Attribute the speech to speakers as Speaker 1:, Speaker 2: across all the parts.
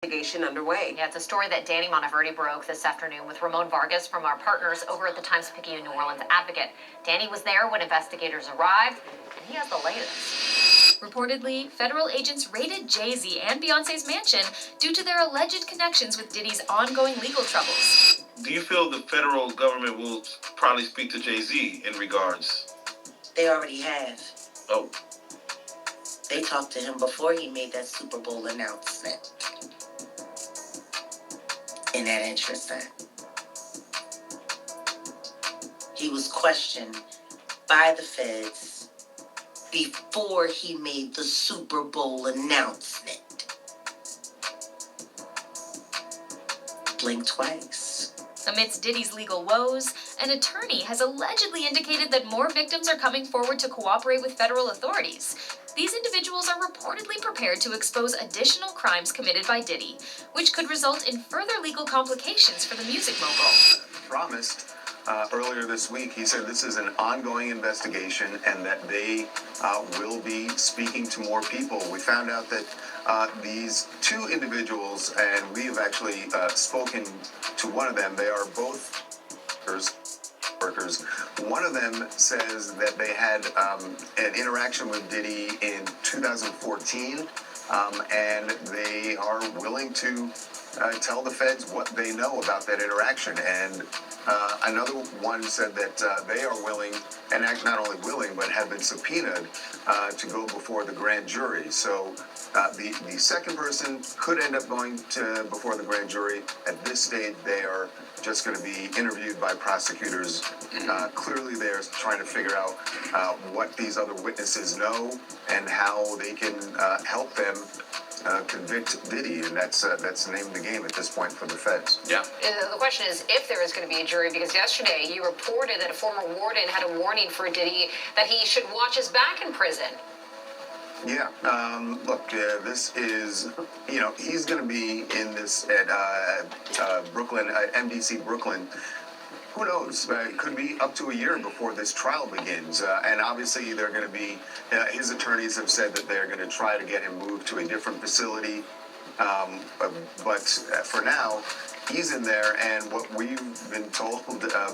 Speaker 1: investigation underway.
Speaker 2: Yeah, it's a story that Danny Monteverdi broke this afternoon with Ramon Vargas from our partners over at the Times-Picayune New Orleans Advocate. Danny was there when investigators arrived, and he has the latest.
Speaker 3: Reportedly, federal agents raided Jay-Z and Beyoncé's mansion due to their alleged connections with Diddy's ongoing legal troubles.
Speaker 4: Do you feel the federal government will probably speak to Jay-Z in regards?
Speaker 5: They already have.
Speaker 4: Oh.
Speaker 5: They talked to him before he made that Super Bowl announcement. In that interesting. He was questioned by the feds before he made the Super Bowl announcement. Blink twice.
Speaker 3: Amidst Diddy's legal woes, an attorney has allegedly indicated that more victims are coming forward to cooperate with federal authorities. These individuals are reportedly prepared to expose additional crimes committed by Diddy, which could result in further legal complications for the music mogul.
Speaker 6: Promised earlier this week, he said this is an ongoing investigation and that they will be speaking to more people. We found out that these two individuals, and we have actually spoken to one of them. They are both workers. One of them says that they had an interaction with Diddy in 2014, and they are willing to tell the feds what they know about that interaction. And another one said that they are willing, and not only willing, but have been subpoenaed to go before the grand jury. So the second person could end up going before the grand jury. At this stage, they are just going to be interviewed by prosecutors. Clearly, they're trying to figure out what these other witnesses know and how they can help them convict Diddy, and that's the name of the game at this point for the feds.
Speaker 1: Yeah. The question is if there is going to be a jury, because yesterday you reported that a former warden had a warning for Diddy that he should watch his back in prison.
Speaker 6: Yeah. Look, this is, he's going to be in this at Brooklyn, at MDC Brooklyn. Who knows? It could be up to a year before this trial begins. And obviously, they're going to be, his attorneys have said that they're going to try to get him moved to a different facility. But for now, he's in there. And what we've been told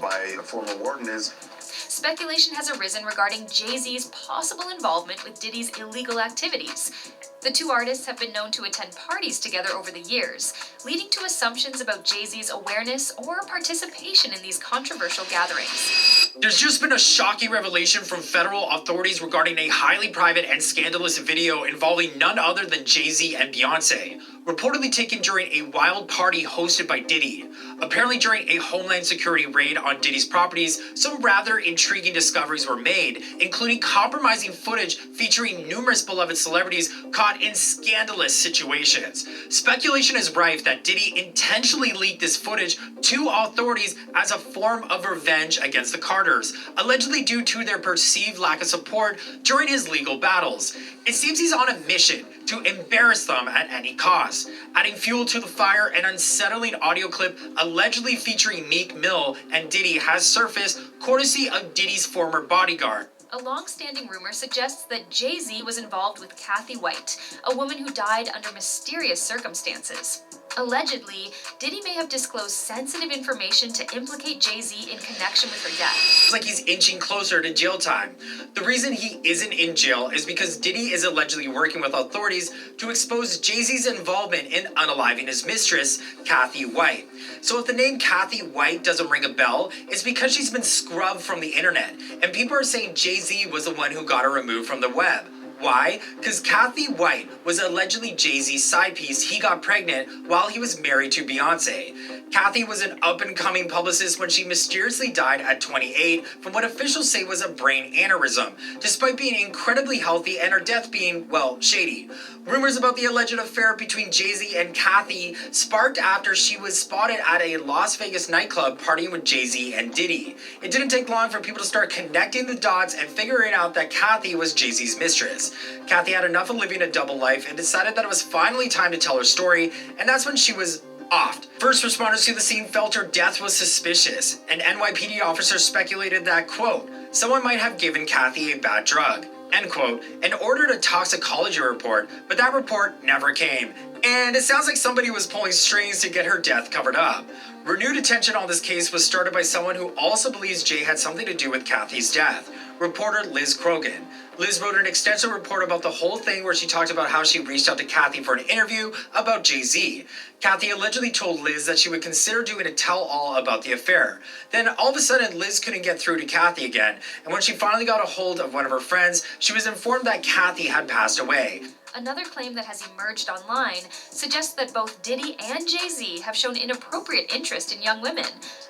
Speaker 6: by a former warden is,
Speaker 3: speculation has arisen regarding Jay-Z's possible involvement with Diddy's illegal activities. The two artists have been known to attend parties together over the years, leading to assumptions about Jay-Z's awareness or participation in these controversial gatherings.
Speaker 7: There's just been a shocking revelation from federal authorities regarding a highly private and scandalous video involving none other than Jay-Z and Beyoncé, reportedly taken during a wild party hosted by Diddy. Apparently during a Homeland Security raid on Diddy's properties, some rather intriguing discoveries were made, including compromising footage featuring numerous beloved celebrities caught in scandalous situations. Speculation is rife that Diddy intentionally leaked this footage to authorities as a form of revenge against the Carters, allegedly due to their perceived lack of support during his legal battles. It seems he's on a mission to embarrass them at any cost. Adding fuel to the fire, an unsettling audio clip allegedly featuring Meek Mill and Diddy has surfaced, courtesy of Diddy's former bodyguard.
Speaker 3: A long-standing rumor suggests that Jay-Z was involved with Kathy White, a woman who died under mysterious circumstances. Allegedly, Diddy may have disclosed sensitive information to implicate Jay-Z in connection with her death.
Speaker 7: It's like he's inching closer to jail time. The reason he isn't in jail is because Diddy is allegedly working with authorities to expose Jay-Z's involvement in unaliving his mistress, Kathy White. So if the name Kathy White doesn't ring a bell, it's because she's been scrubbed from the internet, and people are saying Jay-Z was the one who got her removed from the web. Why? Because Kathy White was allegedly Jay-Z's side piece he got pregnant while he was married to Beyoncé. Kathy was an up-and-coming publicist when she mysteriously died at 28 from what officials say was a brain aneurysm, despite being incredibly healthy and her death being, well, shady. Rumors about the alleged affair between Jay-Z and Kathy sparked after she was spotted at a Las Vegas nightclub partying with Jay-Z and Diddy. It didn't take long for people to start connecting the dots and figuring out that Kathy was Jay-Z's mistress. Kathy had enough of living a double life and decided that it was finally time to tell her story, and that's when she was offed. First responders to the scene felt her death was suspicious. An NYPD officer speculated that, quote, someone might have given Kathy a bad drug. end quote, and ordered a toxicology report, but that report never came. And it sounds like somebody was pulling strings to get her death covered up. Renewed attention on this case was started by someone who also believes Jay had something to do with Kathy's death, reporter Liz Krogan. Liz wrote an extensive report about the whole thing where she talked about how she reached out to Kathy for an interview about Jay-Z. Kathy allegedly told Liz that she would consider doing a tell-all about the affair. Then all of a sudden, Liz couldn't get through to Kathy again, and when she finally got a hold of one of her friends, she was informed that Kathy had passed away.
Speaker 3: Another claim that has emerged online suggests that both Diddy and Jay-Z have shown inappropriate interest in young women,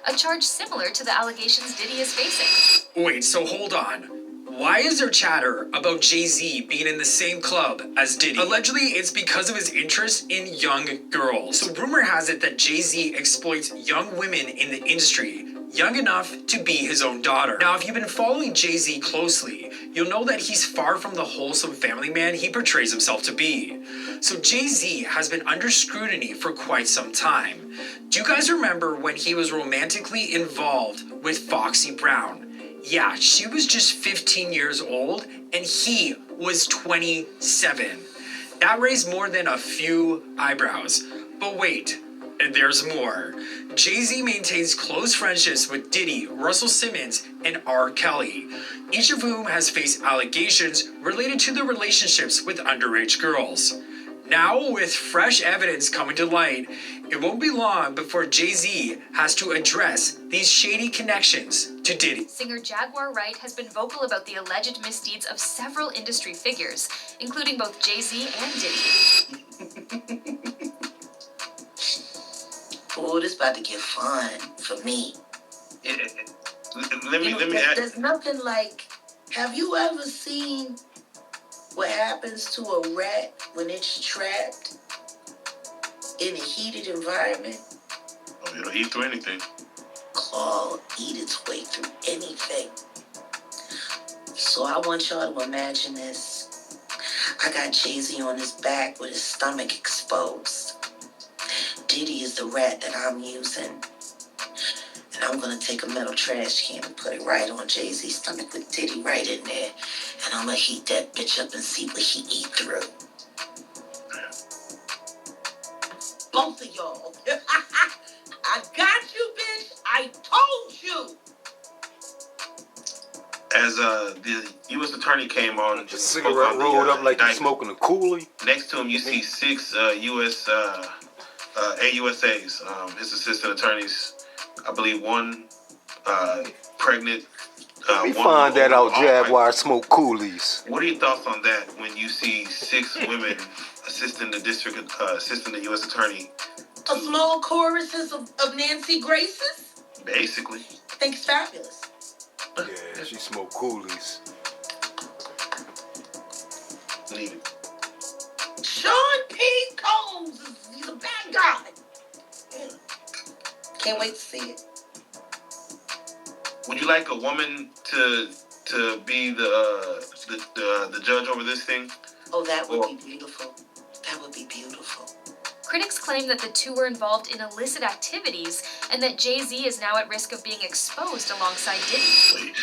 Speaker 3: a charge similar to the allegations Diddy is facing.
Speaker 7: Wait, so hold on. Why is there chatter about Jay-Z being in the same club as Diddy? Allegedly, it's because of his interest in young girls. So rumor has it that Jay-Z exploits young women in the industry, young enough to be his own daughter. Now, if you've been following Jay-Z closely, you'll know that he's far from the wholesome family man he portrays himself to be. So Jay-Z has been under scrutiny for quite some time. Do you guys remember when he was romantically involved with Foxy Brown? Yeah, she was just 15 years old and he was 27. That raised more than a few eyebrows. But wait, there's more. Jay-Z maintains close friendships with Diddy, Russell Simmons, and R. Kelly, each of whom has faced allegations related to their relationships with underage girls. Now, with fresh evidence coming to light, it won't be long before Jay-Z has to address these shady connections to Diddy.
Speaker 3: Singer Jaguar Wright has been vocal about the alleged misdeeds of several industry figures, including both Jay-Z and Diddy.
Speaker 5: Oh, this about to get fun for me.
Speaker 4: Let me ask.
Speaker 5: There's nothing like. Have you ever seen what happens to a rat when it's trapped in a heated environment?
Speaker 4: Oh, it'll eat through anything.
Speaker 5: Claw eat its way through anything. So I want y'all to imagine this. I got Jay-Z on his back with his stomach exposed. Diddy is the rat that I'm using. And I'm gonna take a metal trash can and put it right on Jay-Z's stomach with Diddy right in there. And I'm gonna heat that bitch up and see what he eat through. Both of y'all. I got you, bitch. I told you.
Speaker 4: As the U.S. attorney came on,
Speaker 8: The cigarette rolled up like you smoking a coolie.
Speaker 4: Next to him, you see 6 U.S. AUSAs, his assistant attorneys. I believe 1 pregnant.
Speaker 8: We find that out Jaguar smoke coolies.
Speaker 4: What are your thoughts on that when you see 6 women assisting the U.S. attorney?
Speaker 5: A small choruses of Nancy Graces?
Speaker 4: Basically.
Speaker 5: I think it's fabulous.
Speaker 8: Yeah, she smoke coolies.
Speaker 4: Need it.
Speaker 5: Sean P. Combs, he's a bad guy. Yeah. Can't wait to see it.
Speaker 4: Would you like a woman to be the judge over this thing?
Speaker 5: Oh, that would be beautiful. That would be beautiful.
Speaker 3: Critics claim that the two were involved in illicit activities and that Jay-Z is now at risk of being exposed alongside Diddy.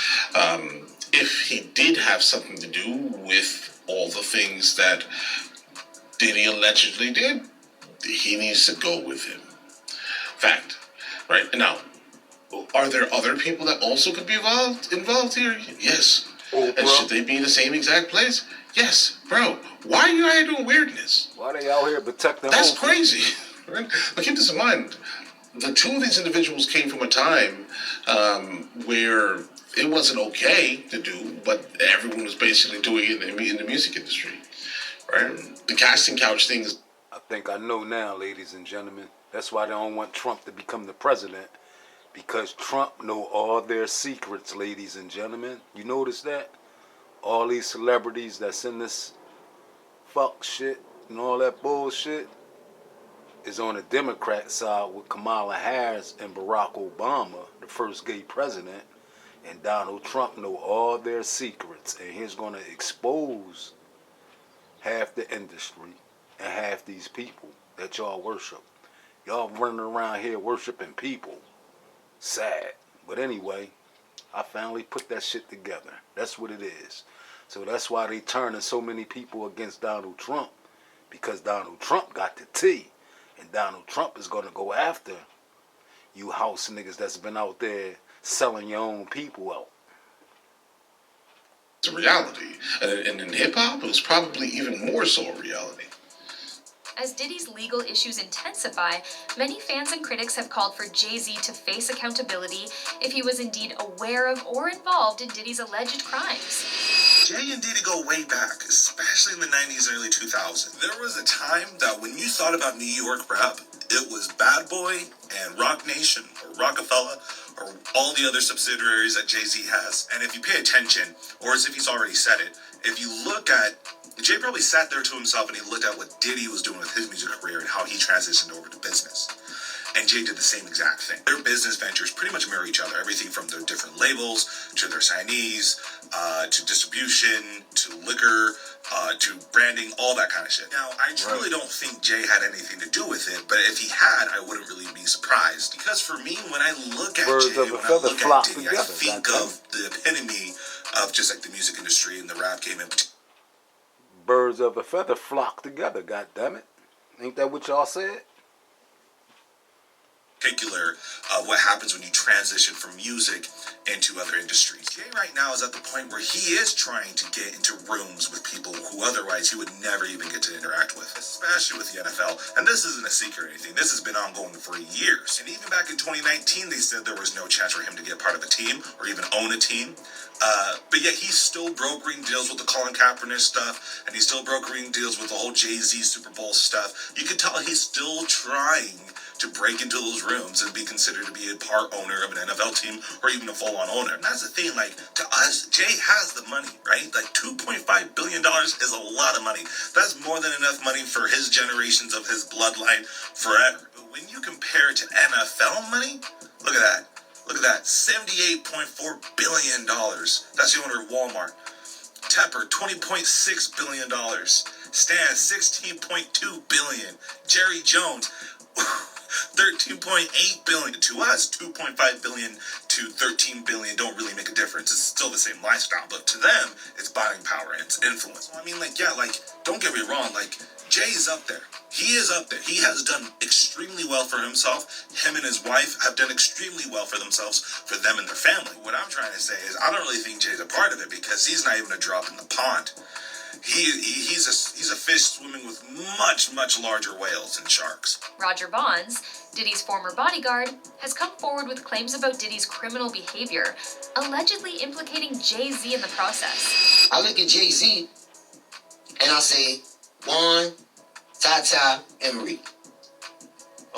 Speaker 9: If he did have something to do with all the things that Diddy allegedly did, he needs to go with him. Fact. Right? Now, are there other people that also could be involved here? Yes.
Speaker 8: Oh,
Speaker 9: and should they be in the same exact place? Yes. Bro, why are you out here doing weirdness?
Speaker 8: Why they out here protecting
Speaker 9: That's
Speaker 8: hoes?
Speaker 9: crazy. Right? But keep this in mind. The 2 of these individuals came from a time where it wasn't okay to do, but everyone was basically doing it in the music industry. Right? The casting couch thing is...
Speaker 8: I think I know now, ladies and gentlemen. That's why they don't want Trump to become the president. Because Trump know all their secrets, ladies and gentlemen. You notice that? All these celebrities that's in this fuck shit and all that bullshit is on the Democrat side with Kamala Harris and Barack Obama, the first gay president. And Donald Trump know all their secrets. And he's going to expose half the industry and half these people that y'all worship. Y'all running around here worshiping people. Sad. But anyway, I finally put that shit together. That's what it is. So that's why they turning so many people against Donald Trump, because Donald Trump got the T, and Donald Trump is going to go after you house niggas that's been out there selling your own people out.
Speaker 9: It's a reality. And in hip-hop, it was probably even more so a reality.
Speaker 3: As Diddy's legal issues intensify, many fans and critics have called for Jay-Z to face accountability if he was indeed aware of or involved in Diddy's alleged crimes.
Speaker 10: Jay and Diddy go way back, especially in the 90s and early 2000s. There was a time that when you thought about New York rap, it was Bad Boy and Rock Nation or Rockefeller or all the other subsidiaries that Jay-Z has. And if you pay attention, or as if he's already said it, if you look at, Jay probably sat there to himself and he looked at what Diddy was doing with his music career and how he transitioned over to business. And Jay did the same exact thing. Their business ventures pretty much mirror each other. Everything from their different labels to their signees, to distribution, to liquor, to branding, all that kind of shit. Now, I truly don't think Jay had anything to do with it, but if he had, I wouldn't really be surprised. Because for me, when I look at Jay, when I look at Diddy, I think of the epitome of just like the music industry and the rap game in particular.
Speaker 8: Birds of a feather flock together, goddammit. Ain't that what y'all said?
Speaker 10: What happens when you transition from music into other industries. Jay right now is at the point where he is trying to get into rooms with people who otherwise he would never even get to interact with, especially with the NFL. And this isn't a secret or anything. This has been ongoing for years. And even back in 2019, they said there was no chance for him to get part of a team or even own a team. But yet he's still brokering deals with the Colin Kaepernick stuff, and he's still brokering deals with the whole Jay-Z Super Bowl stuff. You can tell he's still trying to break into those rooms and be considered to be a part owner of an NFL team or even a full-on owner. And that's the thing, like, to us, Jay has the money, right? Like, $2.5 billion is a lot of money. That's more than enough money for his generations of his bloodline forever. But when you compare it to NFL money, look at that. Look at that, $78.4 billion. That's the owner of Walmart. Tepper, $20.6 billion. Stan, $16.2 billion. Jerry Jones, $13.8 billion. To us, $2.5 billion to $13 billion don't really make a difference. It's still the same lifestyle, but to them, it's buying power and it's influence. I mean, like, yeah, like, don't get me wrong, like, Jay's up there. He is up there. He has done extremely well for himself. Him and his wife have done extremely well for themselves, for them and their family. What I'm trying to say is I don't really think Jay's a part of it because he's not even a drop in the pond. He's a fish swimming with much, much larger whales and sharks.
Speaker 3: Roger Bonds, Diddy's former bodyguard, has come forward with claims about Diddy's criminal behavior, allegedly implicating Jay-Z in the process.
Speaker 11: I look at Jay-Z and I say, Juan, Tata, and Marie.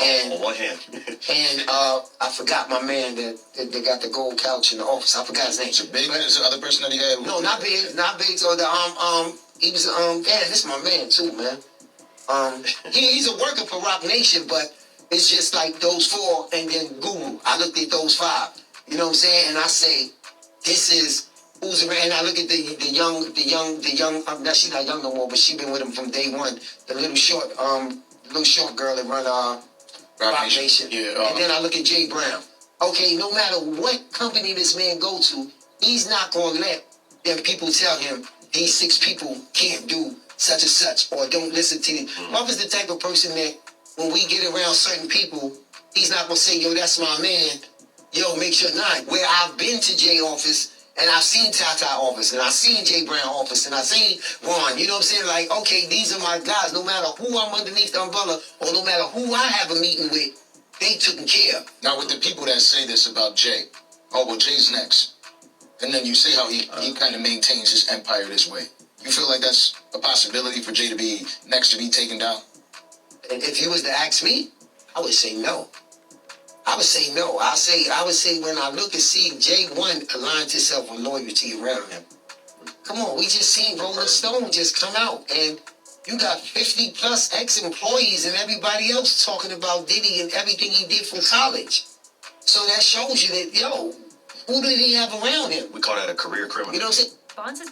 Speaker 11: And
Speaker 10: on one hand.
Speaker 11: And I forgot my man that got the gold couch in the office. I forgot his name.
Speaker 10: Is it Big? Is the other person that he had?
Speaker 11: No, not Big. Not Big. So he was this is my man too, man. He's a worker for Rock Nation, but it's just like those four and then Guru. I looked at those five. You know what I'm saying? And I say, this is who's around. And I look at the young. Now she's not young no more, but she been with him from day one. The little short girl that run Rock Nation. Yeah. And then I look at Jay Brown. Okay, no matter what company this man go to, he's not gonna let them people tell him these 6 people can't do such and such or don't listen to him. Bob is the type of person that when we get around certain people, he's not gonna say, yo, that's my man. Yo, make sure not. Where I've been to Jay office and I've seen Tata office and I've seen Jay Brown office and I've seen Ron, you know what I'm saying? Like, okay, these are my guys. No matter who I'm underneath the umbrella or no matter who I have a meeting with, they taken care of.
Speaker 10: Now, with the people that say this about Jay, oh, well, Jay's next. And then you see how he kind of maintains his empire this way. You feel like that's a possibility for Jay to be next to be taken down?
Speaker 11: And if you was to ask me, I would say no. I would say no. I would say when I look and see Jay one aligned himself with loyalty around him. Come on, we just seen Rolling Stone just come out and you got 50 plus ex-employees and everybody else talking about Diddy and everything he did from college. So that shows you that, yo, who did he have around him?
Speaker 10: We call that a career criminal.
Speaker 11: You know what I'm saying?
Speaker 3: Bonds has